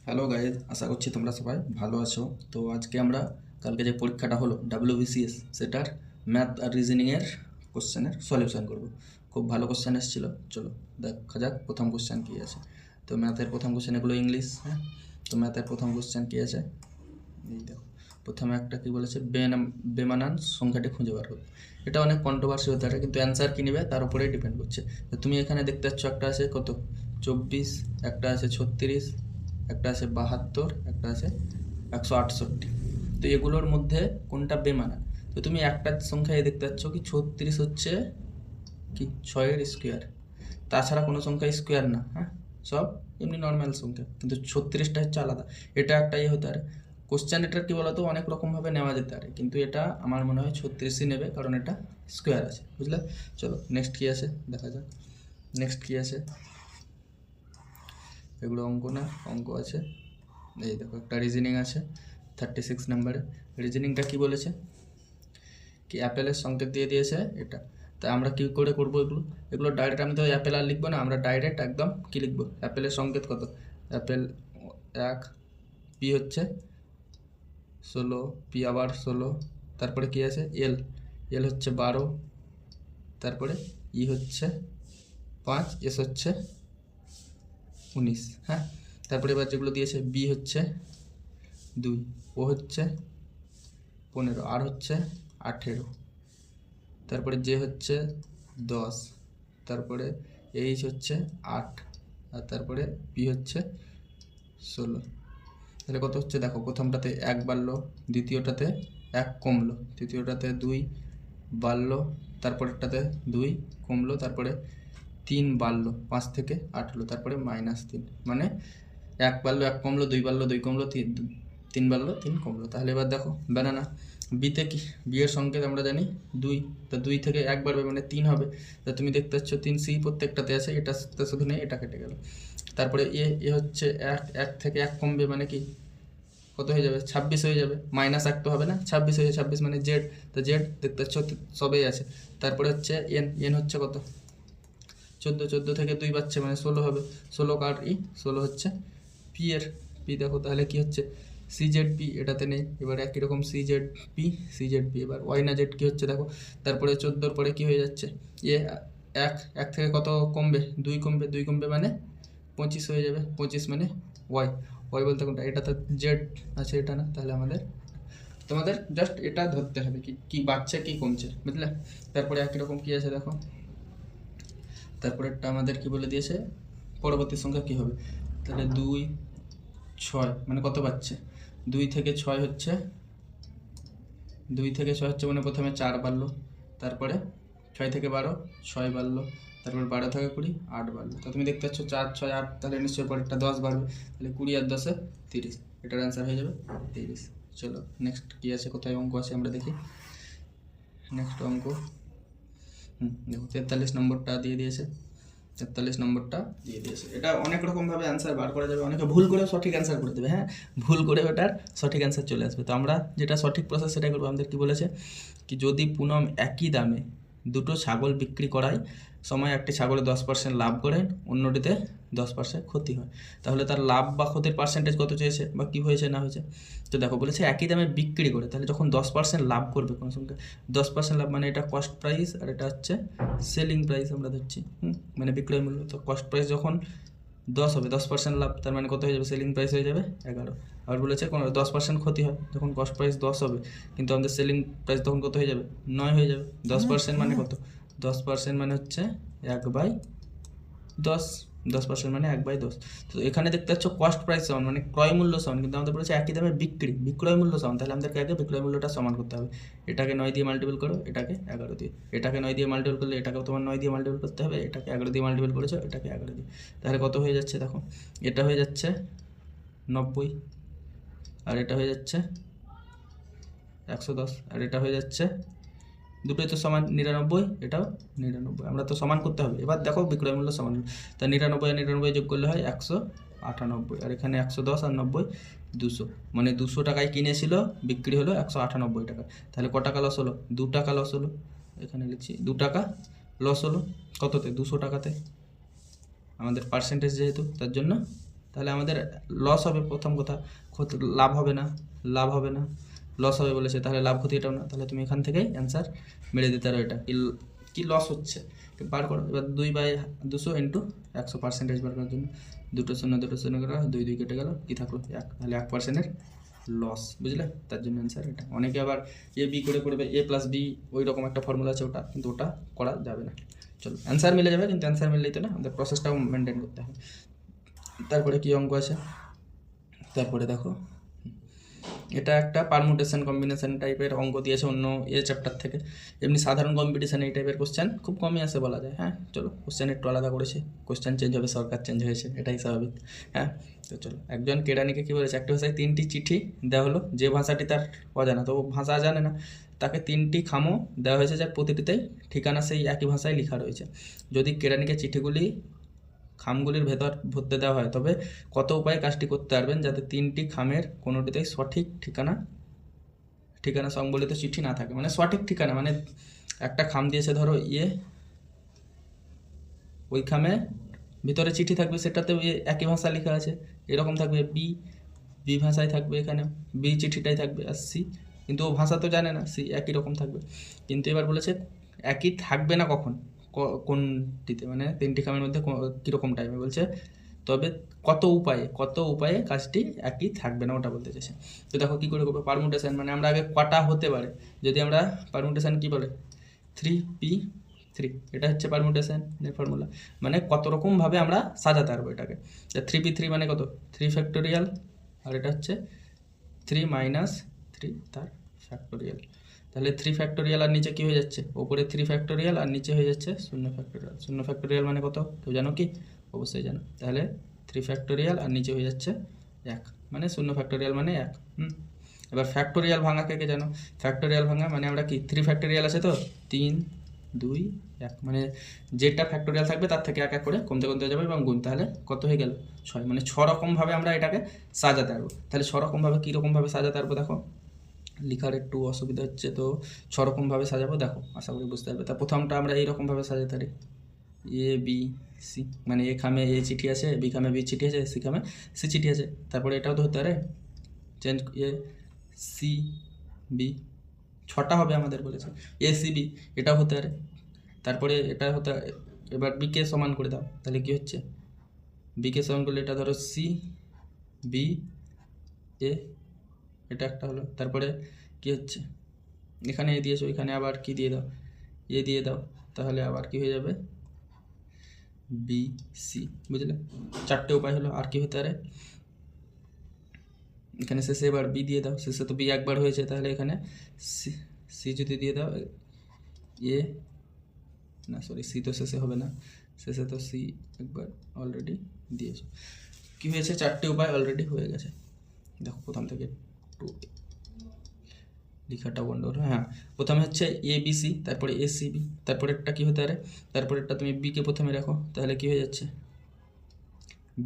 Hello guys, আশা করছি তোমরা সবাই ভালো আছো। তো আজকে আমরা কালকে যে পরীক্ষাটা হলো WBCS, সেটার ম্যাথ আর রিজনিংয়ের কোশ্চেনের সলিউশন করব। খুব ভালো কোশ্চেন এসেছিলো। চলো দেখা যাক প্রথম কোশ্চেন কী আছে। তো ম্যাথের প্রথম কোশ্চেন, এগুলো ইংলিশ। হ্যাঁ, তো ম্যাথের প্রথম কোশ্চেন কী আছে, এই দেখো। প্রথমে একটা কী বলেছে, বেমানান সংখ্যাটি খুঁজে বার করো। এটা অনেক কন্ট্রোভার্সি হতে পারে, কিন্তু অ্যান্সার কী নেবে তার উপরেই ডিপেন্ড করছে। তো তুমি এখানে দেখতে পাচ্ছ একটা আছে কত 24, একটা আছে 36, একটা আছে 72, একটা আছে 168। তো এগুলোর মধ্যে কোনটা বেমানান? তো তুমি একটা সংখ্যায় দেখতে পাচ্ছ কি 36 হচ্ছে কি 6-এর স্কোয়ার, তাছাড়া কোনো সংখ্যা স্কোয়ার না। হ্যাঁ, সব এমনি নর্মাল সংখ্যা, কিন্তু 36টা হচ্ছে আলাদা। এটা একটা হতে পারে কোশ্চেন। এটার কী বলতো, অনেক রকমভাবে নেওয়া যেতে পারে, কিন্তু এটা আমার মনে হয় 36ই নেবে, কারণ এটা স্কোয়ার আছে, বুঝলে? চলো নেক্সট কী আছে দেখা যাক। নেক্সট কী আছে, এগুলো অঙ্ক না, অঙ্ক আছে। এই দেখো একটা রিজনিং আছে 36 নাম্বারে। রিজনিংটা কি বলেছে, কি অ্যাপেলের সংকেত দিয়ে দিয়েছে এটা। তাই আমরা কী করে করবো এগুলো? এগুলো ডাইরেক্ট আমি তো অ্যাপেল আর লিখবো না, আমরা ডাইরেক্ট একদম কী লিখবো, অ্যাপেলের সংকেত কত, অ্যাপেল 1, পি হচ্ছে 16, পি আবার 16, তারপরে কী আছে এল, এল হচ্ছে 12, তারপরে ই হচ্ছে 5, এস হচ্ছে 19। হ্যাঁ, তারপরে এবার যেগুলো দিয়েছে, বি হচ্ছে 2, ও হচ্ছে 15, আর হচ্ছে 18, তারপরে জে হচ্ছে 10, তারপরে এইচ হচ্ছে 8, আর তারপরে পি হচ্ছে 16। তাহলে কত হচ্ছে দেখো, প্রথমটাতে 1 বাড়লো, দ্বিতীয়টাতে 1 কমলো, তৃতীয়টাতে 2 বাড়লো, তারপরেরটাতে 2 কমলো, তারপরে 3 বাড়লো, 5 থেকে 8 হলো, তারপরে -3। মানে 1 বাড়লো 1 কমলো, 2 বাড়লো 2 কমলো, 3 বাড়লো 3 কমলো। তাহলে এবার দেখো ব্যানানা বিতে কি, বিয়ের সংকেত আমরা জানি 2, তা 2 থেকে 1 বাড়বে মানে 3 হবে। তা তুমি দেখতে পাচ্ছ 3 সি প্রত্যেকটাতে আছে, এটা শুধু নেই, এটা কেটে গেল। তারপরে এ হচ্ছে 1 থেকে 1 কমবে মানে কি কত হয়ে যাবে, 26 হয়ে যাবে। -1 তো হবে না, 26 হয়ে যাবে, 26 মানে জেড। তো জেড দেখতে পাচ্ছ সবেই আছে। তারপরে হচ্ছে এন হচ্ছে কত 14, 14 থেকে 2 বাড়ছে মানে 16 হবে, 16 কার 16 হচ্ছে পি এর। পি দেখো তাহলে কি হচ্ছে সিজেড পি, এটাতে নেই। এবার একই রকম সিজেড পি, সিজেড পি। এবার ওয়াই না জেড কী হচ্ছে দেখো, তারপরে 14 পরে কি হয়ে যাচ্ছে, এ 1 থেকে কত কমবে, 2 কমবে, 2 কমবে মানে 25 হয়ে যাবে, 25 মানে ওয়াই। ওয়াই বলতে কোনটা, এটা তো জেড আছে, এটা না। তাহলে তোমাদের জাস্ট এটা ধরতে হবে কি কি বাড়ছে কি কমছে, বুঝলে? তারপরে একই রকম কী আছে দেখো, তারপরেরটা আমাদের কি বলে দিয়েছে, পরবর্তী সংখ্যা কি হবে। তাহলে 2, 6 মানে কত পাচ্ছে, 2 থেকে 6 হচ্ছে, 2 থেকে 6 হচ্ছে মানে প্রথমে 4 বাড়লো, তারপরে 6 থেকে 12 6 বাড়লো, তারপরে 12 থেকে 20 8 বাড়লো। তো তুমি দেখতে পাচ্ছ 4, 6, 8, তাহলে নিশ্চয়ই পরেরটা 10 বাড়বে। তাহলে 20 আর 10 30, এটার অ্যান্সার হয়ে যাবে 30। চলো নেক্সট কী আছে, কোথায় অঙ্ক আছে আমরা দেখি। নেক্সট অঙ্ক, দেখো 43 নম্বরটা দিয়ে দিয়েছে, 43 নম্বরটা দিয়ে দিয়েছে। এটা অনেক রকমভাবে অ্যান্সার বার করা যাবে, অনেকে ভুল করেও সঠিক অ্যান্সার করে দেবে। হ্যাঁ, ভুল করে ওটার সঠিক অ্যান্সার চলে আসবে। তো আমরা যেটা সঠিক প্রসেস সেটাই করবো। আমাদের কি বলেছে, কি যদি পুনম একই দামে দুটো ছাগল বিক্রি করায় সময় একটি ছাগলে 10% লাভ করেন, অন্যটিতে 10% ক্ষতি হয়, তাহলে তার লাভ বা ক্ষতির পার্সেন্টেজ কত চেয়েছে বা কী হয়েছে না হয়েছে। তো দেখো বলেছে একই দামে বিক্রি করে, তাহলে যখন 10% লাভ করবে কোনো সংখ্যা, 10% লাভ মানে এটা কস্ট প্রাইস আর এটা হচ্ছে সেলিং প্রাইস আমরা ধরছি, মানে বিক্রয় মূল্য। তো কস্ট প্রাইস যখন 10 হবে, 10% লাভ, তার মানে কত হয়ে যাবে, সেলিং প্রাইস হয়ে যাবে 11। আবার বলেছে কোনো 10% ক্ষতি হয়, যখন কস্ট প্রাইস 10 হবে কিন্তু আমাদের সেলিং প্রাইস তখন কত হয়ে যাবে, 9 হয়ে যাবে। 10% মানে কত, 10% মানে হচ্ছে 1/10, 10% মানে 1/10। তো এখানে দেখতে পাচ্ছ কস্ট প্রাইস সমান মানে ক্রয় মূল্য সমান, কিন্তু আমাদের বলেছে একই দামে বিক্রয় মূল্য সমান। তাহলে আমাদেরকে আগে বিক্রয় মূল্যটা সমান করতে হবে। এটাকে 9 দিয়ে মাল্টিপল করো, এটাকে 11 দিয়ে, এটাকে 9 দিয়ে মাল্টিপল করলে এটাকেও তোমার 9 দিয়ে মাল্টিপল করতে হবে, এটাকে 11 দিয়ে মাল্টিপল করেছো, এটাকে 11 দিয়ে। তাহলে কত হয়ে যাচ্ছে দেখো, এটা হয়ে যাচ্ছে 90, আর এটা হয়ে যাচ্ছে 110, আর এটা হয়ে যাচ্ছে, দুটোই তো সমান 99, এটাও 99। আমরা তো সমান করতে হবে। এবার দেখো বিক্রয় মূল্য সমান, তা 99 আর 99 যোগ করলে হয় 198, আর এখানে 110 আর 90 200, মানে 200 টাকায় কিনেছিল, বিক্রি হলো 198 টাকা। তাহলে ক টাকা লস হলো, 2 টাকা লস হলো। এখানে লিখছি 2 টাকা লস হলো, কততে, 200 টাকাতে। আমাদের পার্সেন্টেজ যেহেতু, তার জন্য তাহলে আমাদের লস হবে প্রথম কথা, লাভ হবে না, লস হবে বলেছে, তাহলে লাভ ক্ষতি এটাও না, তাহলে তুমি এখান থেকেই অ্যান্সার মেরে দিতে পারো। এটা কি লস হচ্ছে বার করো। এবার 2/200 ইন্টু 100% বার করার জন্য 2 শূন্য করে 2 কেটে গেল, কি থাকলো 1, তাহলে 1%-এর লস, বুঝলে? তার জন্য অ্যান্সার এটা। অনেকে আবার এ বি করে করবে, A+B ওই রকম একটা ফর্মুলা আছে ওটা, কিন্তু ওটা করা যাবে না। চলো অ্যান্সার মিলে যাবে, কিন্তু অ্যান্সার মিললেই তো না, আমাদের প্রসেসটাও মেনটেন করতে হবে। তারপরে কি অঙ্ক আছে, তারপরে দেখো এটা একটা পারমুটেশন কম্বিনেশন টাইপের অঙ্ক দিয়েছে অন্য চ্যাপ্টার থেকে। এমনি সাধারণ কম্পিটিশন এই টাইপের কোশ্চেন খুব কমই আসে বলা যায়। হ্যাঁ চলো, কোশ্চেন একটু আলাদা করেছে, কোশ্চেন চেঞ্জ হবে, সরকার চেঞ্জ হয়েছে, এটাই স্বাভাবিক। হ্যাঁ তো চলো, একজন কেরানিকে কী বলেছে, একটা ভাষায় 3টি চিঠি দেওয়া হলো, যে ভাষাটি তার অজানা, তো ভাষা জানে না, তাকে 3টি খামও দেওয়া হয়েছে, যার প্রতিটিতেই ঠিকানা সেই একই ভাষায় লেখা রয়েছে। যদি কেরানিকে চিঠিগুলি খামগুলির ভেতর ভরতে দেওয়া হয়, তবে কত উপায়ে কাজটি করতে পারবেন যাতে 3টি খামের কোনোটিতেই সঠিক ঠিকানা সংবলিত চিঠি না থাকে। মানে সঠিক ঠিকানা, মানে একটা খাম দিয়েছে ধরো ওই খামে ভিতরে চিঠি থাকবে, সেটাতে একই ভাষা লেখা আছে, এরকম থাকবে। বি ভাষায় থাকবে, এখানে বি চিঠিটাই থাকবে, আর সি, কিন্তু ও ভাষা তো জানে না, সি একই রকম থাকবে। কিন্তু এবার বলেছে একই থাকবে না কখন, কোনটিতে, মানে 3টি খামের মধ্যে কীরকম টাইমে বলছে, তবে কত উপায়ে কাজটি একই থাকবে না, ওটা বলতে চাইছে। তো দেখো কী করে করবো, পারমুটেশন মানে আমরা আগে কটা হতে পারে, যদি আমরা পারমুটেশন কী বলে 3p3, এটা হচ্ছে পারমুটেশনের ফর্মুলা, মানে কত রকমভাবে আমরা সাজাতে পারবো এটাকে। 3p3 মানে কত, 3 ফ্যাক্টোরিয়াল, আর এটা হচ্ছে 3 - 3 তার ফ্যাক্টোরিয়াল। তাহলে 3 ফ্যাক্টোরিয়াল আর নিচে কী হয়ে যাচ্ছে, ওপরে 3 ফ্যাক্টোরিয়াল আর নিচে হয়ে যাচ্ছে 0 ফ্যাক্টোরিয়াল। 0 ফ্যাক্টোরিয়াল মানে কত, কেউ জানো কি? অবশ্যই জানো। তাহলে 3 ফ্যাক্টোরিয়াল আর নিচে হয়ে যাচ্ছে 1, মানে 0 ফ্যাক্টোরিয়াল মানে 1। এবার ফ্যাক্টোরিয়াল ভাঙা কে জানো, ফ্যাক্টোরিয়াল ভাঙা মানে আমরা কি 3 ফ্যাক্টোরিয়াল আছে তো 3, 2, 1, মানে যেটা ফ্যাক্টোরিয়াল থাকবে তার থেকে এক করে কমতে যাবে এবং গুণ, তাহলে কত হয়ে গেল 6, মানে 6 রকমভাবে আমরা এটাকে সাজাতে পারবো। তাহলে 6 রকমভাবে কীরকমভাবে সাজাতে পারবো, দেখো লিখার একটু অসুবিধা হচ্ছে, তো 6 রকমভাবে সাজাবো, দেখো আশা করি বুঝতে পারবে। তা প্রথমটা আমরা এইরকমভাবে সাজাতে পারি, ABC, মানে এ খামে এ চিঠি আছে, বি খামে বি চিঠি আছে, সি খামে সি চিঠি আছে। তারপরে এটাও তো হতে পারে চেঞ্জ, ACB, 6টা হবে আমাদের বলেছে, ACB এটাও হতে পারে। তারপরে এটা হতে, এবার বিকে সমান করে দাও, তাহলে কি হচ্ছে, বিকে সমান করলে এটা ধরো CBA, এটা একটা হলো। তারপরে কি হচ্ছে, এখানে এ দিয়েছো, এখানে আবার কি দিয়ে দাও, এ দিয়ে দাও, তাহলে আবার কি হয়ে যাবে BC, বুঝলে? 4টে উপায় হলো। আর কি হতে পারে, এখানে শেষে এবার বি দিয়ে দাও, শেষে তো বি একবার হয়েছে, তাহলে এখানে সি যদি দিয়ে দাও, সি তো শেষে হবে না, শেষে তো সি একবার অলরেডি দিয়েছো। কি হয়েছে, 4টে উপায় অলরেডি হয়ে গেছে। দেখো প্রথম থেকে একটু লেখাটা গন্ডগোল। হ্যাঁ, প্রথমে হচ্ছে ABC, তারপরে ACB, তারপরে একটা কী হতে পারে, তারপরে একটা তুমি বিকে প্রথমে রাখো, তাহলে কি হয়ে যাচ্ছে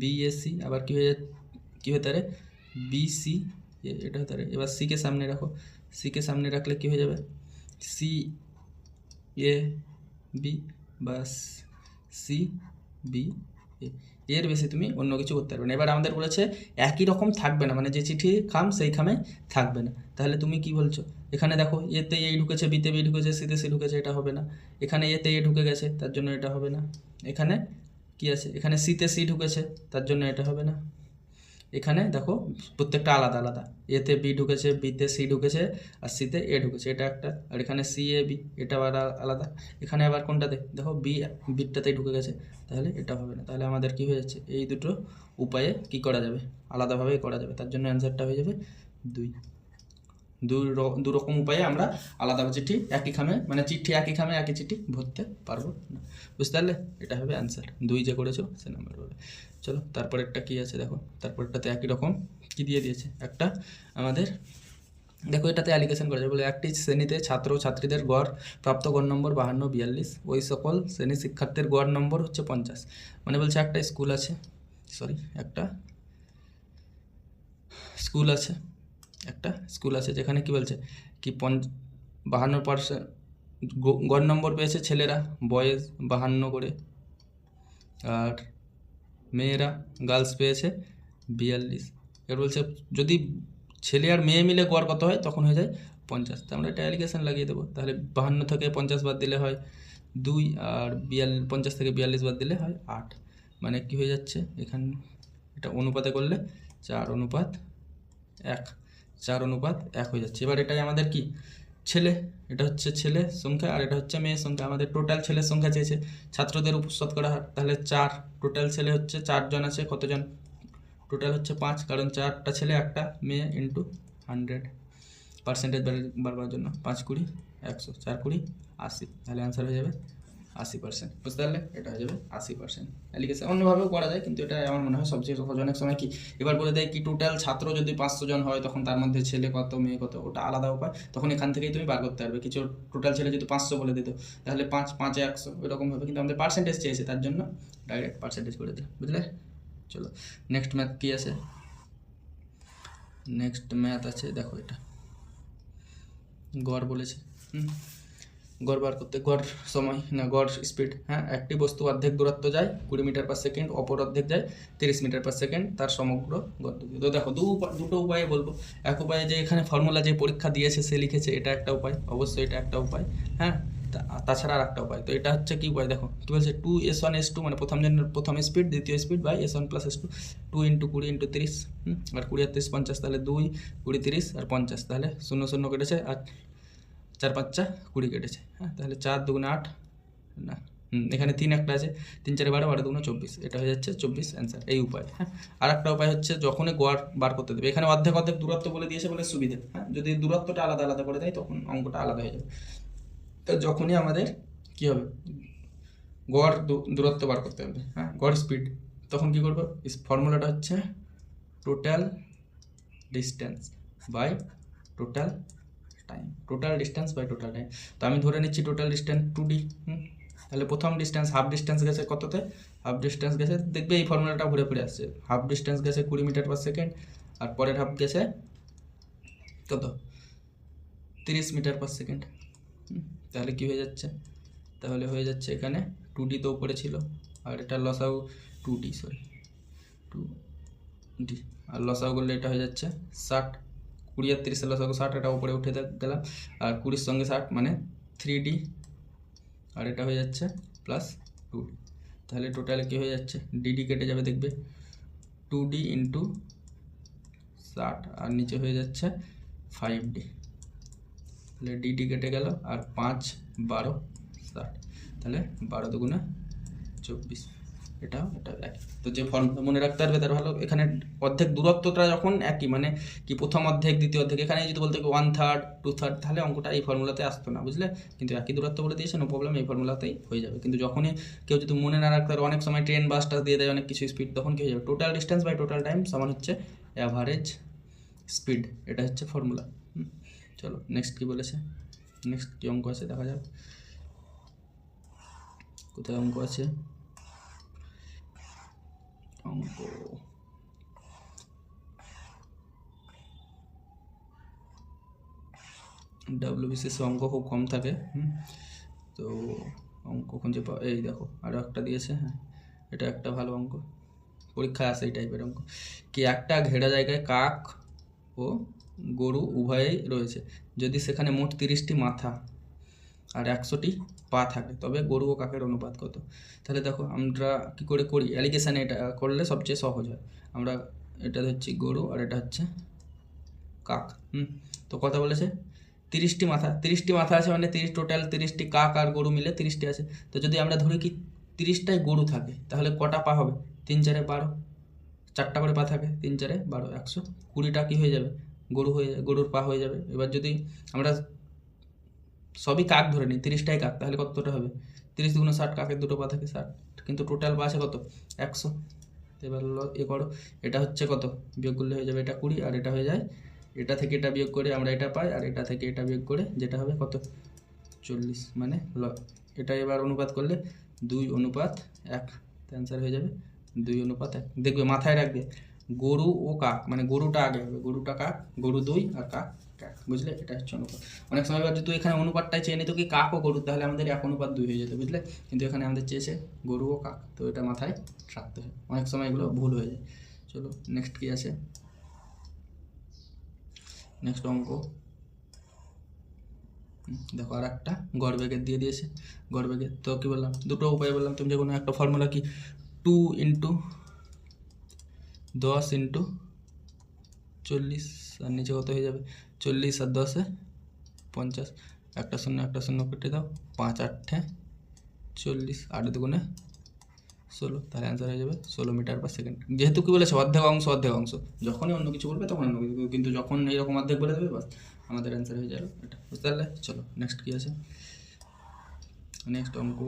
BAC, আবার কী হতে পারে BC, এটা হতে পারে। এবার সিকে সামনে রাখো, সিকে সামনে রাখলে কি হয়ে যাবে CAB বা CBA, এর বেশি তুমি অন্য কিছু করতে পারবে না। এবার আমাদের বলেছে একই রকম থাকবে না, মানে যে চিঠি খাম সেই খামে থাকবে না। তাহলে তুমি কি বলছো, এখানে দেখো এতে এ ঢুকেছে, বিতে বি ঢুকেছে, সিতে সি ঢুকেছে, এটা হবে না। এখানে এতে এ ঢুকে গেছে, তার জন্য এটা হবে না। এখানে কি আছে, এখানে সিতে সি ঢুকেছে, তার জন্য এটা হবে না। এখানে দেখো প্রত্যেকটা আলাদা আলাদা, এতে বি ঢুকেছে, বিতে সি ঢুকেছে, আর সিতে এ ঢুকেছে, এটা একটা। আর এখানে CAB, এটা আবার আলাদা। এখানে আবার কোনটাতে দেখো বিটাতেই ঢুকে গেছে, তাহলে এটা হবে না। তাহলে আমাদের কি হয়ে যাচ্ছে, এই দুটো উপায়ে কি করা যাবে, আলাদাভাবেই করা যাবে। তার জন্য অ্যান্সারটা হয়ে যাবে 2। দু রকম উপায়ে আমরা আলাদা চিঠি একই খামে, মানে চিঠি একই খামে একই চিঠি ভরতে পারবো না, বুঝতে পারলে? এটা হবে অ্যান্সার। 2 যে করেছো সে নাম্বার হবে। চলো তারপরেরটা কি আছে দেখো, তারপরেরটাতে একই রকম কি দিয়ে দিয়েছে, একটা আমাদের দেখো এটাতে অ্যালিগেশন করা যায়, বলে একটি শ্রেণীতে ছাত্র ছাত্রীদের গড় প্রাপ্ত গড় নম্বর 52, 42, ওই সকল শ্রেণী শিক্ষার্থীর গড় নম্বর হচ্ছে 50। মানে বলছে একটা স্কুল আছে, একটা স্কুল আছে যেখানে কি বলছে কি 52% গড় নম্বর পেয়েছে ছেলেরা, বয়েজ 52 করে, আর মেয়েরা গার্লস পেয়েছে 42। এবার বলছে যদি ছেলে আর মেয়ে মিলে গড় কত হয় তখন হয়ে যায় 50। তো আমরা এটা অ্যালিগেশন লাগিয়ে দেবো। তাহলে 52 থেকে 50 বাদ দিলে হয় 2, আর 50 থেকে 42 বাদ দিলে হয় 8। মানে কি হয়ে যাচ্ছে এখানে, এটা অনুপাতে করলে 4:1, 4:1 হয়ে যাচ্ছে। এবার এটাই আমাদের কি ছেলে, এটা হচ্ছে ছেলে সংখ্যা আর এটা হচ্ছে মেয়ের সংখ্যা। আমাদের টোটাল ছেলের সংখ্যা চেয়েছে, ছাত্রদের শতকরা হার। তাহলে 4, টোটাল ছেলে হচ্ছে 4 জন আছে, কতজন টোটাল হচ্ছে 5, কারণ 4টা ছেলে 1টা মেয়ে ইন্টু 100 পার্সেন্টেজ বার করার জন্য 5 20 100, 4 20 80। তাহলে অ্যান্সার হয়ে যাবে 80%। বুঝতে পারলে, এটা হয়ে যাবে 80%। অ্যালিগেশন অন্যভাবেও করা যায়, কিন্তু এটা আমার মনে হয় সবচেয়ে সহজ। অনেক সময় কি এবার বলে দেয় কি টোটাল ছাত্র যদি 500 জন হয় তখন তার মধ্যে ছেলে কত মেয়ে কত, ওটা আলাদা উপায়। তখন এখান থেকেই তুমি বার করতে পারবে। কিছু টোটাল ছেলে যদি 500 বলে দিত তাহলে 5 5 100 এরকম হবে, কিন্তু আমাদের পার্সেন্টেজ চেয়েছে তার জন্য ডাইরেক্ট পার্সেন্টেজ করে দিই। বুঝলে? চলো নেক্সট ম্যাথ কী আছে। নেক্সট ম্যাথ আছে, দেখো এটা গড় বলেছে। গড় বার করতে, গড় সময় না গড় স্পিড। হ্যাঁ, একটি বস্তু অর্ধেক দূরত্ব যায় 20 মিটার পার সেকেন্ড, অপর অর্ধেক যায় 30 মিটার পার সেকেন্ড, তার সমগ্র গড়। তো দেখো দুটো উপায়ে বলবো। এক উপায়ে যে এখানে ফর্মুলা যে পরীক্ষা দিয়েছে সে লিখেছে, এটা একটা উপায়, অবশ্যই এটা একটা উপায়। হ্যাঁ, তাছাড়া আর একটা উপায়। তো এটা হচ্ছে কি উপায়, দেখো কী বলছে 2s1 s2 মানে প্রথম স্পিড, দ্বিতীয় speed by s1 plus s2, 2 × 20 × 30, আর 20 আর 30 50, তাহলে 2 20 30 আর 50, তাহলে 0 0 কেটেছে আর 4 5 20 কেটেছে। হ্যাঁ, তাহলে 4 2 8 না, এখানে 3 একটা আছে, 3 4 12 12 2 24, এটা হয়ে যাচ্ছে 24 অ্যান্সার। এই উপায়। হ্যাঁ, আর একটা উপায় হচ্ছে যখনই গড় বার করতে দেবে, এখানে অর্ধেক অর্ধেক দূরত্ব বলে দিয়েছে বলে সুবিধে। হ্যাঁ, যদি দূরত্বটা আলাদা আলাদা করে দেয় তখন অঙ্কটা আলাদা হয়ে যাবে। তো যখনই আমাদের কী হবে গড় দূরত্ব বার করতে হবে, হ্যাঁ গড় স্পিড, তখন কী করবো, ফর্মুলাটা হচ্ছে total distance by total time. Total distance by total time. তো আমি ধরে নিচ্ছি টোটাল ডিস্টেন্স 2D। তাহলে প্রথম ডিস্টেন্স হাফ ডিস্টেন্স গেছে কততে, হাফ ডিস্টেন্স গেছে, দেখবে এই ফর্মুলাটা ঘুরে ফিরে আসছে। হাফ ডিস্টেন্স গেছে 20 মিটার পার সেকেন্ড, আর পরের হাফ গেছে কত 30 মিটার পার সেকেন্ড। তাহলে কী হয়ে যাচ্ছে, তাহলে হয়ে যাচ্ছে এখানে 2D তো উপরে ছিল, আর এটা লসাগু 2D, সরি 2D, আর লসাগু করলে এটা হয়ে যাচ্ছে 60। 20 আর 30 লসাগু 60, এটা উপরে উঠে গেলাম, আর 20 সঙ্গে 60 মানে 3D, আর এটা হয়ে যাচ্ছে প্লাস 2D। তাহলে টোটালে কী হয়ে যাচ্ছে, DD কেটে যাবে, দেখবে 2D × 60, আর নিচে হয়ে যাচ্ছে 5D। তাহলে DD কেটে গেল, আর 5 12 60, তাহলে 12 2 24। এটা একই। তো যে ফর্মুলা মনে রাখতে পারবে তার ভালো। এখানে অর্ধেক দূরত্বটা যখন একই, মানে কি প্রথম অর্ধেক দ্বিতীয় অর্ধেক, এখানে যদি বলতে 1/3 2/3, তাহলে অঙ্কটা এই ফর্মুলাতে আসতো না, বুঝলে? কিন্তু একই দূরত্ব বলে দিয়েছে, নো প্রবলেম, এই ফর্মুলাতেই হয়ে যাবে। কিন্তু যখনই কেউ যদি মনে না রাখতে পারে, অনেক সময় ট্রেন বাস টাস দিয়ে দেয় অনেক কিছু স্পিড, তখন কী হয়ে যাবে, total distance by total time সমান হচ্ছে অ্যাভারেজ স্পিড। এটা হচ্ছে ফর্মুলা। চলো নেক্সট কী বলেছে, নেক্সট কী অঙ্ক আছে দেখা যাক। কোথায় অঙ্ক আছে, অঙ্ক WBCS অঙ্ক খুব কম থাকে। তো অঙ্ক খুঁজে পাওয়া, এই দেখো আরও একটা দিয়েছে। হ্যাঁ, এটা একটা ভালো অঙ্ক, পরীক্ষায় আসে এই টাইপের অঙ্ক। কি একটা ঘেরা জায়গায় কাক ও গরু উভয়েই রয়েছে, যদি সেখানে মোট 30টি মাথা আর 100টি পা থাকে, তবে গরু ও কাকের অনুপাত কত? তাহলে দেখো আমরা কী করে করি, অ্যালিগেশানে এটা করলে সবচেয়ে সহজ হয়। আমরা এটা হচ্ছে গরু আর এটা হচ্ছে কাক। তো কথা বলেছে 30টি মাথা, 30টি মাথা আছে মানে 30, টোটাল 30টি কাক আর গরু মিলে 30টি আছে। তো যদি আমরা ধরি কি 30টাই গরু থাকে, তাহলে কটা পা হবে, 3 4 12, 4টা করে পা থাকে, 3 4 12, 120টা কী হয়ে যাবে, গরু হয়ে যাবে, গরুর পা হয়ে যাবে। এবার যদি আমরা সবই কাক ধরে নিই, 30টাই কাক, তাহলে কতটা হবে, 30 × 60, কাকের দুটো পা থাকে 60, কিন্তু টোটাল পা আছে কত 100। এবার এ করো, এটা হচ্ছে কত, বিয়োগ করলে হয়ে যাবে এটা 20, আর এটা হয়ে যায়, এটা থেকে এটা বিয়োগ করে আমরা এটা পাই, আর এটা থেকে এটা বিয়োগ করে যেটা হবে কত 40, মানে এটা এবার অনুপাত করলে 2:1, অ্যান্সার হয়ে যাবে 2:1। দেখবে মাথায় রাখবে, গরু ও কাক, মানে গরুটা আগে হবে, গরুটা কাক, গরু 2 আর কাক কাক, বুঝলে? এটা হচ্ছে অনুপাত। অনেক সময় যদি তুই এখানে অনুপাতটাই চেয়ে নিত কি কাক ও গরু, তাহলে আমাদের 1:2 হয়ে যেত, বুঝলে? কিন্তু এখানে আমাদের চেয়েছে গরু ও কাক, তো এটা মাথায় রাখতে হয়, অনেক সময় এগুলো ভুল হয়ে যায়। চলো নেক্সট কি আছে, নেক্সট অঙ্ক দেখো, আর একটা গড়বেগের দিয়ে দিয়েছে। গড়বেগের তো কী বললাম, দুটো উপায় বললাম, তুমি যে কোনো একটা ফর্মুলা কি 2 × 10 × 40, আর নিচে কত হয়ে যাবে 40 আর 10 50, একটা শূন্য কেটে দাও, 5 × 8 = 40, 8 × 2 = 16, তাহলে অ্যান্সার হয়ে যাবে 16 মিটার/সেকেন্ড। যেহেতু কি বলেছে অর্ধেক অংশ, যখনই অন্য কিছু বলবে তখন অন্য কিছু, কিন্তু যখন এইরকম অর্ধেক বলে দেবে বাস আমাদের অ্যান্সার হয়ে যাবে এটা, বুঝতে পারলে? চলো নেক্সট কী আছে, নেক্সট অঙ্ক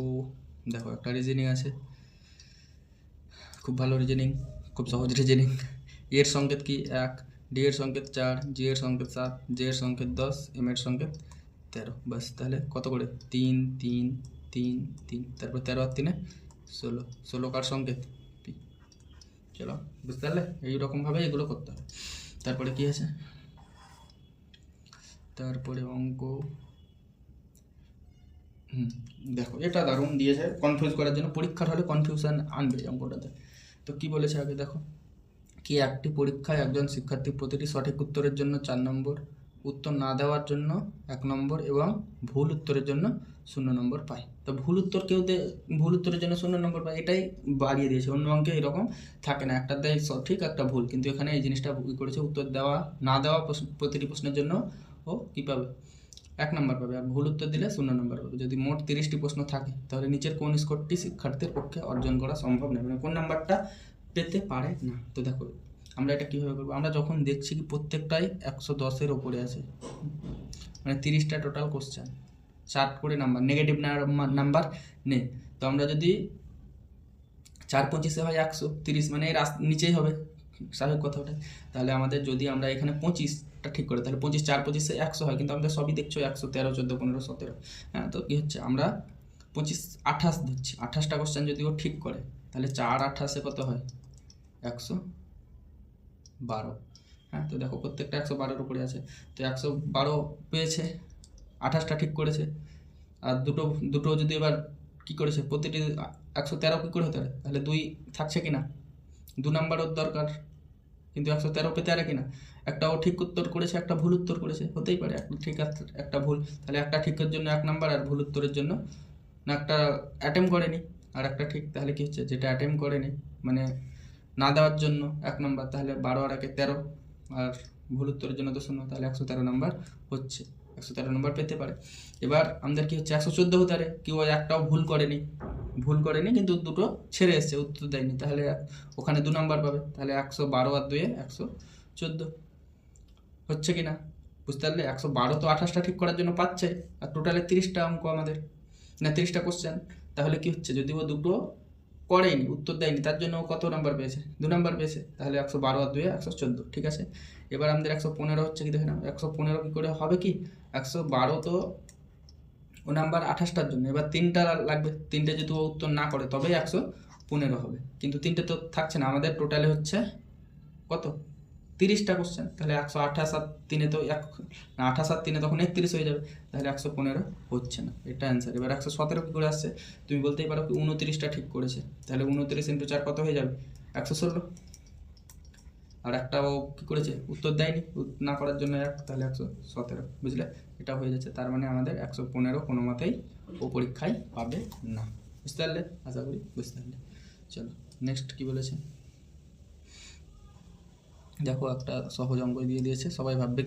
দেখো, একটা রিজনিং আছে, খুব ভালো রিজনিং, খুব সহজ রিজনিং। এর সংকেত কি 1, ডি এর সংকেত 4, জি এর সংকেত 7, জে এর সংকেত 10, এম এর সংকেত 13, বাস। তাহলে কত করে 3 3 3 3, তারপর 13 আর 3 16, 16 কার সংকেত পি। চলো বুঝতে পারলে, এইরকমভাবে এগুলো করতে হবে। তারপরে কি আছে, তারপরে অঙ্ক দেখো, এটা দারুণ দিয়েছে কনফিউজ করার জন্য, পরীক্ষার হলে কনফিউশন আনবে এই অঙ্কটাতে। তো কি বলেছে আগে দেখো, কি একটি পরীক্ষায় একজন শিক্ষার্থী প্রতিটি সঠিক উত্তরের জন্য 4 নম্বর, উত্তর না দেওয়ার জন্য 1 নম্বর এবং ভুল উত্তরের জন্য 0 নম্বর পায়। তো ভুল উত্তরের জন্য 0 নম্বর পায়, এটাই বাড়িয়ে দিয়েছে। অন্য অঙ্কে এরকম থাকে না, একটা দেয় সঠিক একটা ভুল, কিন্তু এখানে এই জিনিসটা করেছে, উত্তর না দেওয়া প্রতিটি প্রশ্নের জন্য ও কী পাবে 1 নম্বর পাবে, আর ভুল উত্তর দিলে 0 নম্বর পাবে। যদি মোট 30টি প্রশ্ন থাকে তাহলে নিচের কোন স্কোরটি শিক্ষার্থীর পক্ষে অর্জন করা সম্ভব নয়, মানে কোন নাম্বারটা পেতে পারে না। তো দেখো আমরা এটা কীভাবে করবো, আমরা যখন দেখছি কি প্রত্যেকটাই 110-এর ওপরে আছে, মানে 30টা টোটাল কোশ্চেন, 4 করে নাম্বার, নেগেটিভ নাম্বার নেই, তো আমরা যদি 4 25 হয় 130, মানে এর নিচেই হবে, স্বাভাবিক কথা ওটা। তাহলে আমাদের যদি আমরা এখানে 25টা ঠিক করে, তাহলে 25 4 25 100 হয়, কিন্তু আমাদের সবই দেখছো 113 14 15 17। হ্যাঁ, তো কী হচ্ছে, আমরা 25 28 ধরছি, 28টা কোশ্চেন যদি ও ঠিক করে, তাহলে 4 28-এ কত হয় 112। হ্যাঁ, তো দেখো প্রত্যেকটা 112-এর উপরে আছে, তো 112 পেয়েছে, 28টা ঠিক করেছে, আর দুটো যদি এবার কী করেছে, প্রতিটি 113 কী করে হতে পারে, তাহলে 2 থাকছে কি না, 2 নাম্বারও দরকার, কিন্তু 113 পেতে পারে কিনা, একটা ও ঠিক উত্তর করেছে, একটা ভুল উত্তর করেছে, হতেই পারে একটা ঠিক একটা ভুল, তাহলে একটা ঠিকের জন্য 1 নাম্বার, আর ভুল উত্তরের জন্য না, একটা অ্যাটেম্প করেনি আর একটা ঠিক, তাহলে কি হচ্ছে, যেটা অ্যাটেম্প করেনি মানে না দেওয়ার জন্য 1 নাম্বার, তাহলে 12 আর 1 13, আর ভুল উত্তরের জন্য তো 0, তাহলে 113 নাম্বার হচ্ছে, 113 নম্বর পেতে পারে। এবার আমাদের কি হচ্ছে 114 হতে পারে, কি ওই একটাও ভুল করেনি কিন্তু দুটো ছেড়ে এসছে, উত্তর দেয়নি, তাহলে ওখানে 2 নাম্বার পাবে, তাহলে 112 আর 2 114 হচ্ছে কি না, বুঝতে পারলে? 112 তো 28টা ঠিক করার জন্য পাচ্ছে, আর টোটালে 30টা অঙ্ক আমাদের, না 30টা কোশ্চেন, তাহলে কি হচ্ছে, যদি ও দুটো করেনি, উত্তর দেয়নি, তার জন্য ও কত নাম্বার পেয়েছে 2 নাম্বার পেয়েছে, তাহলে 112 আর 2 114, ঠিক আছে। এবার আমাদের 115 হচ্ছে কি, দেখে নাও 115 কী করে হবে, কি 112 তো ও নাম্বার 28টার জন্য, এবার 3টা লাগবে, 3টে যদি ও উত্তর না করে তবেই 115 হবে, কিন্তু 3টে তো থাকছে না, আমাদের টোটালে হচ্ছে কত 30টা কোশ্চেন, তাহলে 128 আর 3-এ তো 28 আর 3-এ তখন 31 হয়ে যাবে, তাহলে 115 হচ্ছে না, এটা অ্যান্সার। এবার 117 কী করে আসছে, তুমি বলতেই পারো কি 29টা ঠিক করেছে, তাহলে 29 × 4 কত হয়ে যাবে 116, আর একটা ও কী করেছে, উত্তর দেয়নি, না করার জন্য 1, তাহলে 117, বুঝলে? এটা হয়ে যাচ্ছে, তার মানে আমাদের 115 কোনো মতেই ও পরীক্ষায় পাবে না, বুঝতে পারলে? আশা করি বুঝতে পারলে। চলো নেক্সট কী বলেছে দেখো, একটা সহজ অঙ্ক দিয়ে দিয়েছে, সবাই ভাববে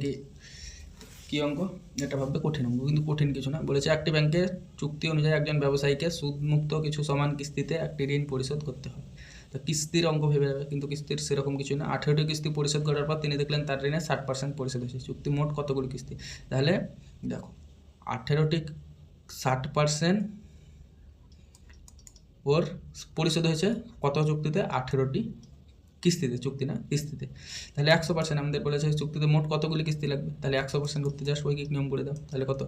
কি অঙ্ক, এটা ভাববে কঠিন অঙ্ক, কিন্তু কঠিন কিছু না। বলেছে একটি ব্যাংকের চুক্তি অনুযায়ী একজন ব্যবসায়ীকে সুদমুক্ত কিছু সমান কিস্তিতে একটি ঋণ পরিশোধ করতে হয়। তো কিস্তির অঙ্ক ভেবে যাবে, কিন্তু কিস্তির সেরকম কিছু না। 18টি কিস্তি পরিশোধ করার পর তিনি দেখলেন তার ঋণের 60% পরিশোধ হয়েছে। চুক্তি মোট কতগুলি কিস্তি, তাহলে দেখো 18টি 60% ওর পরিশোধ হয়েছে কত চুক্তিতে, 18টি কিস্তিতে, চুক্তি না কিস্তিতে, তাহলে 100%। আমাদের বলেছে চুক্তিতে মোট কতগুলি কিস্তি লাগবে, তাহলে 100% করতে যা শৈক্ষিক নিয়ম করে দাও, তাহলে কত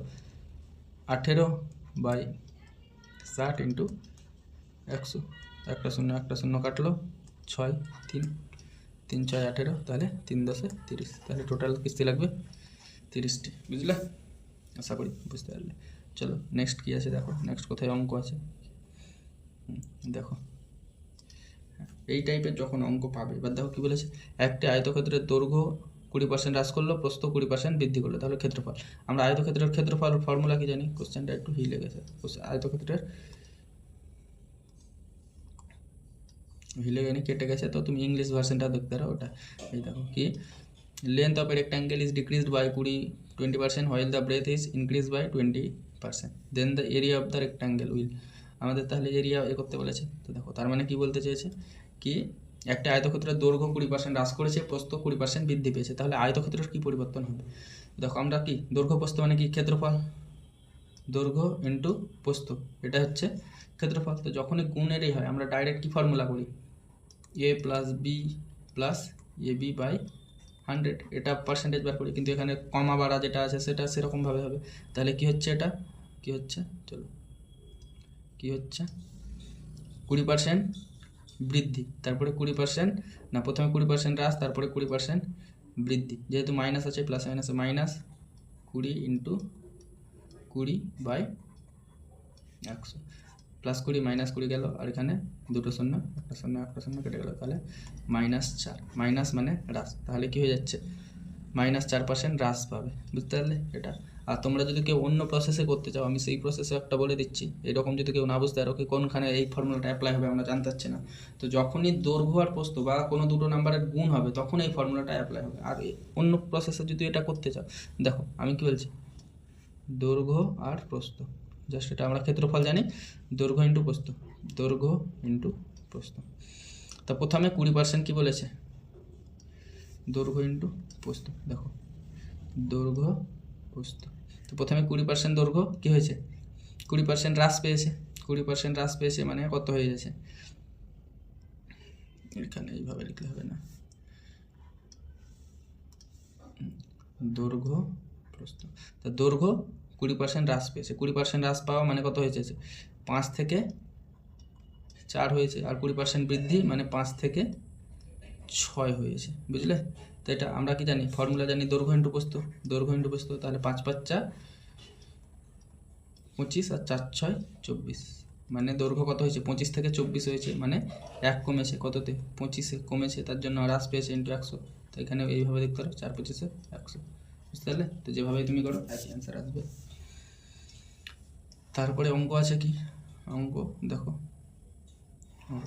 18/60 × 100, একটা শূন্য কাটলো 6 3 3 6 18, তাহলে 3 10 30, তাহলে টোটাল কিস্তি লাগবে 30টি। বুঝলে? আশা করি বুঝতে পারলে। চলো নেক্সট কী আছে দেখো, নেক্সট কোথায় অঙ্ক আছে দেখো। এই টাইপের যখন অঙ্ক পাবে, এবার দেখো কী বলেছে, একটি আয়তক্ষেত্রের দৈর্ঘ্য 20% হ্রাস করলো, প্রস্থ 20% বৃদ্ধি করলো, তাহলে ক্ষেত্রফল। আমরা আয়তক্ষেত্রের ক্ষেত্রফল ফর্মুলা কি জানি? কোশ্চেনটা একটু হিলে গেছে, আয়তক্ষেত্রের হিলে গেছে, কেটে গেছে, তো তুমি ইংলিশ ভার্সনটা দেখতে পারো ওটা। এই দেখো কি, length of a rectangle is decreased by 20% while the breadth is increased by 20%, then the area of the rectangle will, আমাদের তাহলে এরিয়া এ করতে বলেছে। তো দেখো তার মানে কি বলতে চেয়েছে, কি একটা আয়তক্ষেত্রের দৈর্ঘ্য 20% হ্রাস করেছে, প্রস্থ 20% বৃদ্ধি পেয়েছে, তাহলে আয়তক্ষেত্রের কী পরিবর্তন হবে? দেখো আমরা কি দৈর্ঘ্য প্রস্থ মানে কি ক্ষেত্রফল, দৈর্ঘ্য ইন্টু প্রস্থ, এটা হচ্ছে ক্ষেত্রফল। তো যখনই গুণেরই হয় আমরা ডাইরেক্ট কি ফর্মুলা করি, a plus B plus A B by 100, এটা পার্সেন্টেজ বার করি, কিন্তু এখানে কমা বাড়া যেটা আছে সেটা সেরকমভাবে হবে। তাহলে কি হচ্ছে, এটা কি হচ্ছে, চলো কি হচ্ছে 20% বৃদ্ধি, তারপরে 20% না, প্রথমে 20% হ্রাস, তারপরে 20% বৃদ্ধি, যেহেতু মাইনাস আছে প্লাস মাইনাসে, মাইনাস 20 ইন্টু 20/100, প্লাস 20 মাইনাস 20 গেল, আর এখানে দুটো শূন্য, একটা শূন্য একটা শূন্য কেটে গেল, তাহলে -4, মাইনাস মানে হ্রাস, তাহলে কি হয়ে যাচ্ছে -4% হ্রাস পাবে। বুঝতে পারলে এটা? আর তোমরা যদি কেউ অন্য প্রসেসে করতে চাও, আমি সেই প্রসেসে একটা বলে দিচ্ছি, এরকম যদি কেউ না বুঝতে পারো কি কোনখানে এই ফর্মুলাটা অ্যাপ্লাই হবে আমরা জানতে পারছি না, তো যখনই দৈর্ঘ্য আর প্রস্থ বা কোনো দুটো নাম্বারের গুণ হবে তখন এই ফর্মুলাটা অ্যাপ্লাই হবে। আর অন্য প্রসেসে যদি এটা করতে চাও, দেখো আমি কি বলছি, দৈর্ঘ্য আর প্রস্থ, জাস্ট এটা আমরা ক্ষেত্রফল জানি, দৈর্ঘ্য ইন্টু প্রস্থ, দৈর্ঘ্য ইন্টু প্রস্থ। তা প্রথমে 20% কি বলেছে, দৈর্ঘ্য ইন্টু প্রস্থ, দেখো দৈর্ঘ্য প্রস্থ, তো প্রথমে 20% দৈর্ঘ্য কী হয়েছে, 20% হ্রাস পেয়েছে, 20% হ্রাস পেয়েছে মানে কত হয়ে যাচ্ছে, এখানে এইভাবে লিখলে হবে না, দৈর্ঘ্য প্রস্থ, তো দৈর্ঘ্য 20% হ্রাস পেয়েছে, 20% হ্রাস পাওয়া মানে কত হয়েছে, 5 থেকে 4 হয়েছে, আর 20% বৃদ্ধি মানে 5 থেকে 6 হয়েছে। বুঝলে? তো এটা আমরা কি জানি, ফর্মুলা জানি, দৈর্ঘ্য ইন্টু প্রস্থ, দৈর্ঘ্য ইন্টু প্রস্থ, তাহলে 5 5 4 25 আর 4 6 24, মানে দৈর্ঘ্য কত হয়েছে, 25 থেকে 24 হয়েছে, মানে 1 কমেছে, কততে 25-এ কমেছে, তার জন্য হ্রাস পেয়েছে ইন্টু 100। তো এখানে এইভাবে দেখতে পারো 4 25 100। বুঝতে পারলে? তো যেভাবেই তুমি করো একই অ্যান্সার আসবে। তারপরে অঙ্ক আছে কি, অঙ্ক দেখো,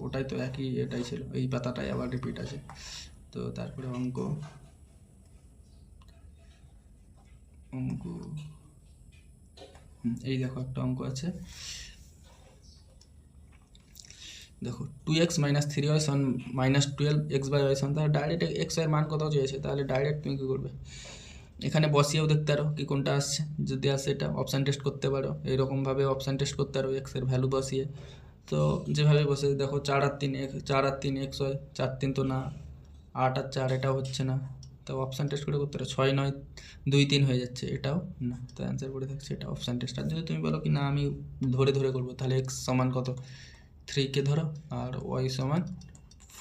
ওটাই তো একই, এটাই ছিল, এই পাতাটাই আবার রিপিট আছে। তো তারপরে অঙ্ক এই দেখো একটা অঙ্ক আছে, দেখো 2x - 3y -12x/y, তাহলে ডাইরেক্ট x এর মান কত চেয়েছে, তাহলে ডাইরেক্ট তুমি কী করবে, এখানে বসিয়েও দেখতে পারো কি কোনটা আসছে, যদি আসে এটা অপশান টেস্ট করতে পারো, এইরকমভাবে অপশান টেস্ট করতে পারো x এর ভ্যালু বসিয়ে। তো যেভাবে বসে দেখো 4 আর 3 x হয়, 4 3 তো না, 8 আর 4 এটাও হচ্ছে না, তো অপশান টেস্ট করে করতে পারো, 6 9 2 3 হয়ে যাচ্ছে, এটাও না, তো অ্যান্সার পড়ে থাকছে এটা অপশান টেস্ট। আর যদি তুমি বলো কি না আমি ধরে ধরে করবো, তাহলে x সমান কত 3কে ধরো আর y সমান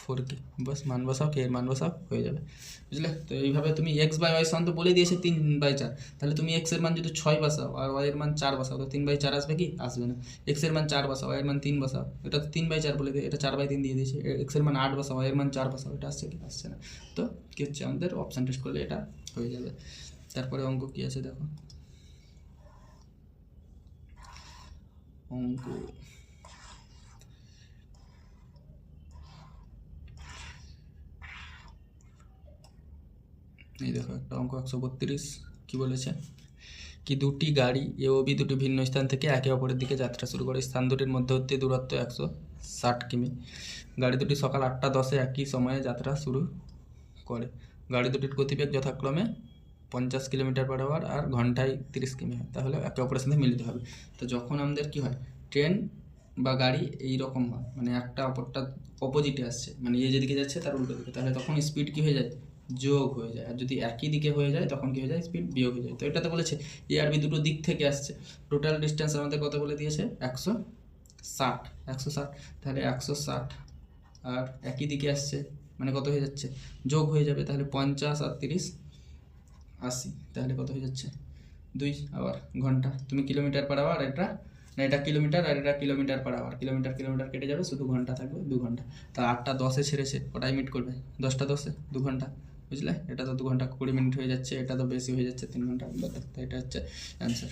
4কে, বাস মান বসাও, কে এর মান বসাও, হয়ে যাবে। বুঝলে? তো এইভাবে তুমি x/y সমান তো বলে দিয়েছে 3/4, তাহলে তুমি x এর মান যদি 6 বসাও আর y এর মান 4 বসাও, তো 3/4 আসবে কি, আসবে না। x এর মান 4 বসাও, y এর মান 3 বসাও, এটা তো 3/4 বলে দিয়ে, এটা 4/3 দিয়ে দিয়েছে। x এর মান 8 বসাও, y এর মান 4 বসাও, এটা আসছে কি, আসছে না। তো কী হচ্ছে, আমাদের অপশান টেস্ট করলে এটা হয়ে যাবে। তারপরে অঙ্ক কী আছে দেখো, অঙ্ক এই দেখো একটা অঙ্ক 132 কি বলেছে, কি দুটি গাড়ি এ ও বি দুটি ভিন্ন স্থান থেকে একে অপরের দিকে যাত্রা শুরু করে, স্থান দুটির মধ্যবর্তী দূরত্ব 160 কিমি। গাড়ি দুটি সকাল 8টা 10-এ একই সময়ে যাত্রা শুরু করে। গাড়ি দুটির গতিবেগ যথাক্রমে 50 কিলোমিটার/আওয়ার আর ঘন্টায় 30 কিমি হয়, তাহলে একে অপরের সাথে মিলিত হবে। তো যখন আমাদের কি হয়, ট্রেন বা গাড়ি এইরকম হয়, মানে একটা অপরটা অপোজিটে আসছে, মানে এ যেদিকে যাচ্ছে তার উল্টো দিকে, তাহলে তখন স্পিড কী হয়ে যায়, যোগ হয়ে যায়। আর যদি একই দিকে হয়ে যায় তখন কী হয়ে যায়, স্পিড বিয়োগ হয়ে যায়। তো এটাতে বলেছে এ আর বি দুটো দিক থেকে আসছে, টোটাল ডিস্টেন্স আমাদের কত বলে দিয়েছে, 160, তাহলে 160 আর একই দিকে আসছে মানে কত হয়ে যাচ্ছে, যোগ হয়ে যাবে, তাহলে 50 আর 30 80, তাহলে কত হয়ে যাচ্ছে 2 আবার ঘন্টা। তুমি কিলোমিটার পার আওয়ার, এটা না এটা কিলোমিটার আর এটা kilometre per hour, kilometre kilometre কেটে যাবে, শুধু ঘন্টা থাকবে 2 ঘন্টা। তা 8টা 10-এ ছেড়েছে, ওটাই মিট করবে 10টা 10-এ 2 ঘন্টা, বুঝলে? এটা তো 2 ঘন্টা 20 মিনিট হয়ে যাচ্ছে, এটা তো বেশি হয়ে যাচ্ছে 3 ঘন্টা, তো এটা হচ্ছে অ্যান্সার,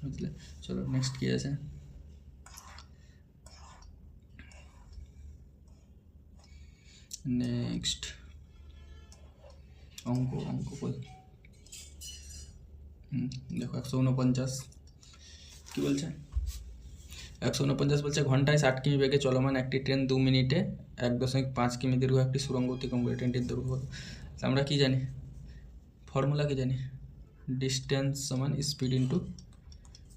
বুঝলে? চলো নেক্সট কী আছে, নেক্সট অঙ্ক কই, দেখো 149 কী বলছে, 149 বলছে ঘন্টায় 60 কিমি বেগে চলমান একটি ট্রেন 2 মিনিটে 1.5 কিমি দীর্ঘ একটি সুড়ঙ্গ অতিক্রম করে, ট্রেনটির দৈর্ঘ্য কত? আমরা কি জানি, ফর্মুলা কি জানি, ডিস্টেন্স সমান স্পিড ইন্টু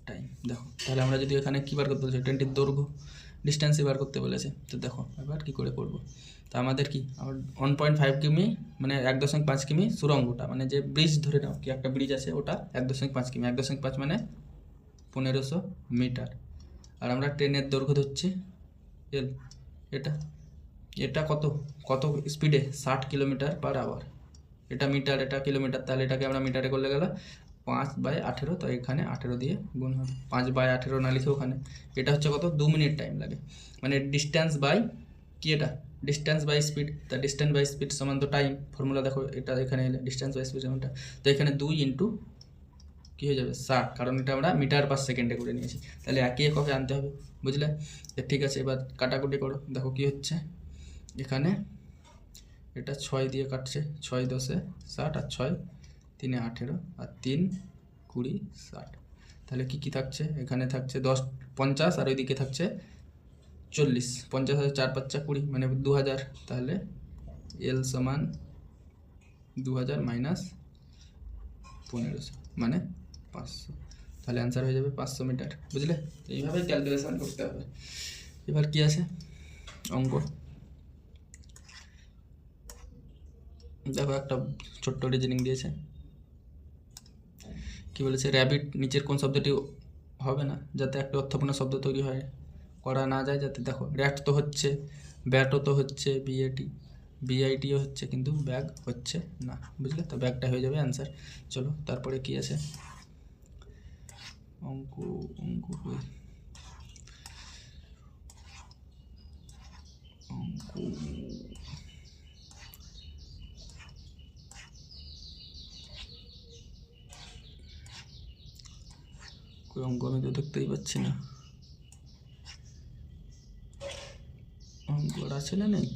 টাইম। দেখো তাহলে আমরা যদি এখানে কী বার করতে বলছে, ট্রেনটির দৈর্ঘ্য, ডিস্টেন্সই বার করতে বলেছে, তো দেখো এবার কী করে করবো, তা আমাদের কি 1.5 কিমি মানে 1.5 কিমি সুড়ঙ্গটা, মানে যে ব্রিজ ধরে নাও কি একটা ব্রিজ আছে ওটা 1.5 কিমি, 1.5 মানে 1500 মিটার, আর আমরা ট্রেনের দৈর্ঘ্য ধরছি এল, এটা কত কত স্পিডে 60 কিলোমিটার পার আওয়ার, এটা মিটার এটা কিলোমিটার, তাহলে এটাকে আমরা মিটারে করলে গেলে 5/18, তো এখানে 18 দিয়ে গুণ হবে, 5/18 না লিখে ওখানে, এটা হচ্ছে কত 2 মিনিট টাইম লাগে, মানে ডিস্টেন্স বাই কি, এটা ডিস্টেন্স বাই স্পিড, তা ডিস্টেন্স বাই স্পিড সমান তো টাইম, ফর্মুলা দেখো এটা এখানে এলে ডিস্টেন্স বাই স্পিড সমানটা, তো এখানে 2 ইন্টু কী হয়ে যাবে 60, কারণ এটা আমরা মিটার পার সেকেন্ডে করে নিয়েছি, তাহলে একই এককে আনতে হবে, বুঝলে? ঠিক আছে, এবার কাটাকুটি করো, দেখো কি হচ্ছে, এখানে এটা 6 দিয়ে কাটছে, 6 10-এ 60 আর 6 3-এ 18 আর 3 20 60, তাহলে কি থাকছে, এখানে থাকছে 10 50 আর ওইদিকে থাকছে 40, 50 আর 4 5 20 মানে 2000, তাহলে এল সমান 2000 মাইনাস 1500 মানে 500, তাহলে অ্যান্সার হয়ে যাবে 500 মিটার, বুঝলে? এইভাবেই ক্যালকুলেশন করতে হবে। এবার কি আছে অঙ্ক, দেখো একটা ছোট্ট রিজনিং দিয়েছে, কি বলেছে, র্যাবিট নিচের কোন শব্দটি হবে না যাতে একটা অর্থপূর্ণ শব্দ তৈরি হয় করা না যায়, যাতে, দেখো র্যাট তো হচ্ছে, ব্যাটও তো হচ্ছে, বিআইটিও হচ্ছে, কিন্তু ব্যাগ হচ্ছে না, বুঝলে? তো ব্যাগটা হয়ে যাবে অ্যান্সার। চলো তারপরে কি আছে অঙ্ক, অঙ্ক আমি তো দেখতেই পাচ্ছি না, অঙ্ক আছে না নেই,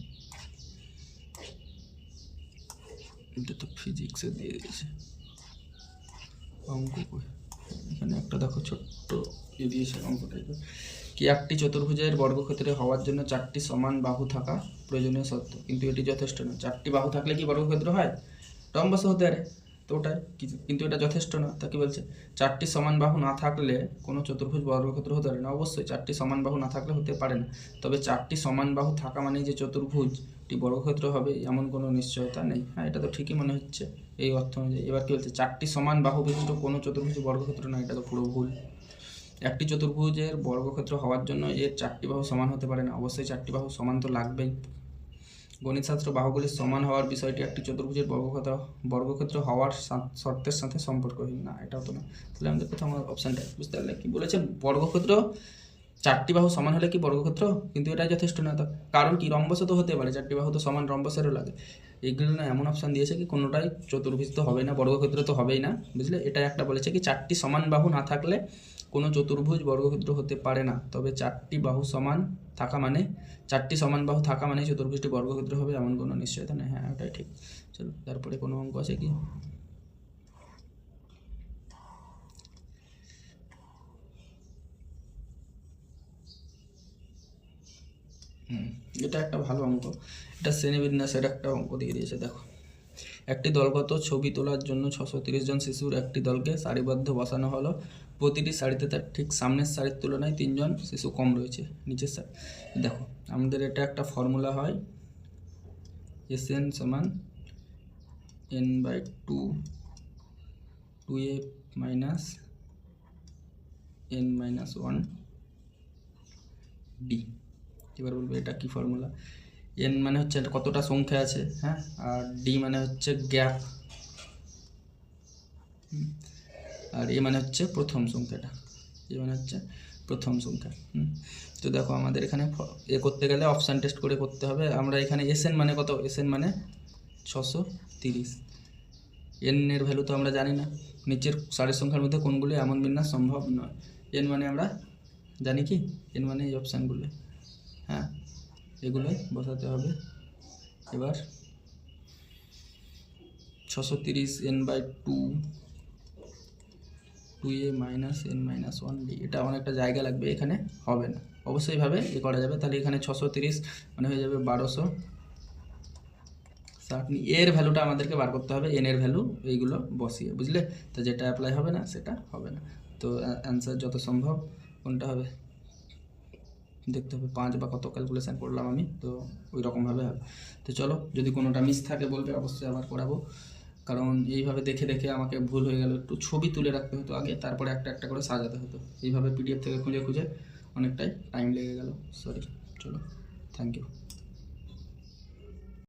এটা তো ফিজিক্সে দিয়ে দিয়েছে, অঙ্ক এখানে একটা দেখো ছোট্ট দিয়েছে অঙ্ক টাইপের, কি একটি চতুর্ভুজের বর্গক্ষেত্রে হওয়ার জন্য 4টি সমান বাহু থাকা প্রয়োজনীয় শর্ত, কিন্তু এটি যথেষ্ট না। 4টি বাহু থাকলে কি বর্গক্ষেত্র হয়? রম্বস হতে পারে, তো ওটাই কিন্তু এটা যথেষ্ট না। তা কি বলছে, 4টি সমান বাহু না থাকলে কোনো চতুর্ভুজ বর্গক্ষেত্র হতে পারে না। অবশ্যই 4টি সমান বাহু না থাকলে হতে পারে না, তবে 4টি সমান বাহু থাকা মানে যে চতুর্ভুজটি বর্গক্ষেত্র হবে এমন কোনো নিশ্চয়তা নেই। হ্যাঁ, এটা তো ঠিকই মনে হচ্ছে এই অর্থ অনুযায়ী। এবার কি বলছে, 4টি সমান বাহু বিশিষ্ট কোনো চতুর্ভুজ বর্গক্ষেত্র না, এটা তো পুরো ভুল। একটি চতুর্ভুজের বর্গক্ষেত্র হওয়ার জন্য এর 4টি বাহু সমান হতে পারে না, অবশ্যই 4টি বাহু সমান তো লাগবেই। গণিতশাস্ত্র বাহুগুলির সমান হওয়ার বিষয়টি একটি চতুর্ভুজের বর্গক্ষেত্র হওয়ার শর্তের সাথে সম্পর্কহীন না, এটাও তো না। তাহলে আমাদের প্রথম অপশানটা বুঝতে পারলে, কি বলেছে, বর্গক্ষেত্র 4টি বাহু সমান হলে কি বর্গক্ষেত্র, কিন্তু এটা যথেষ্ট না। তো কারণ কি, রম্বসও তো হতে পারে, 4টি বাহু তো সমান, রম্বসেরও লাগে। এইগুলো না এমন অপশান দিয়েছে কি কোনোটাই চতুর্ভুজ তো হবেই না, বর্গক্ষেত্র তো হবেই না, বুঝলে? এটা একটা বলেছে কি 4টি সমান বাহু না থাকলে কোনো চতুর্ভুজ বর্গক্ষেত্র হতে পারে না, তবে 4টি বাহু সমান থাকা মানে 4টি সমান বাহু থাকা মানে চতুর্ভুজটি বর্গক্ষেত্র হবে এমন কোনো নিশ্চয়তা নেই। হ্যাঁ, ওটাই ঠিক। চলো তারপরে কোনো অঙ্ক আছে কি, এটা একটা ভালো অঙ্ক, এটা শ্রেণীবিন্যাসের একটা অঙ্ক দিয়ে দিয়েছে। দেখো, একটি দলগত ছবি তোলার জন্য 630 জন শিশুর একটি দলকে সারিবদ্ধ বসানো হলো। প্রতিটি সারিতে তার ঠিক সামনের সারির তুলনায় 3 জন শিশু কম রয়েছে নিচের সারি। দেখো আমাদের এটা একটা ফর্মুলা হয়, SN সমান n/2 2a minus n-1 d। এবার বলবো এটা কি ফর্মুলা, এন মানে হচ্ছে কতটা সংখ্যা আছে, হ্যাঁ, আর ডি মানে হচ্ছে গ্যাপ, আর এ মানে হচ্ছে প্রথম সংখ্যাটা, এ মানে হচ্ছে প্রথম সংখ্যা। তো দেখো আমাদের এখানে এ করতে গেলে অপশান টেস্ট করে করতে হবে। আমরা এখানে এসএন মানে কত, এসএন মানে 630। এন এর ভ্যালু তো আমরা জানি না, নিচের সারির সংখ্যার মধ্যে কোনগুলি এমন বিন্যাস সম্ভব নয়। এন মানে আমরা জানি কি, এন মানে এই অপশানগুলো, হ্যাঁ, এগুলোই বসাতে হবে। এবার 630 n/2, 2a minus n minus 1d, এটা অনেকটা জায়গা লাগবে, এখানে হবে না। অবশ্যই ভাবে এ করা যাবে। তাহলে এখানে 630 মানে হয়ে যাবে 1260। এর ভ্যালুটা আমাদেরকে বার করতে হবে, এন এর ভ্যালু এইগুলো বসিয়ে, বুঝলে? তো যেটা অ্যাপ্লাই হবে না সেটা হবে না। তো অ্যান্সার যত সম্ভব কোনটা হবে দেখতে হবে। 5 বা কত ক্যালকুলেশান করলাম আমি, তো ওই রকমভাবে হবে। তো চলো, যদি কোনোটা মিস থাকে বলবে, অবশ্যই আবার করাবো। কারণ এইভাবে দেখে দেখে আমাকে ভুল হয়ে গেল, একটু ছবি তুলে রাখতে হতো আগে, তারপরে একটা একটা করে সাজাতে হতো। এইভাবে পিডিএফ থেকে খুঁজে খুঁজে অনেকটাই টাইম লেগে গেল, সরি। চলো, থ্যাংক ইউ।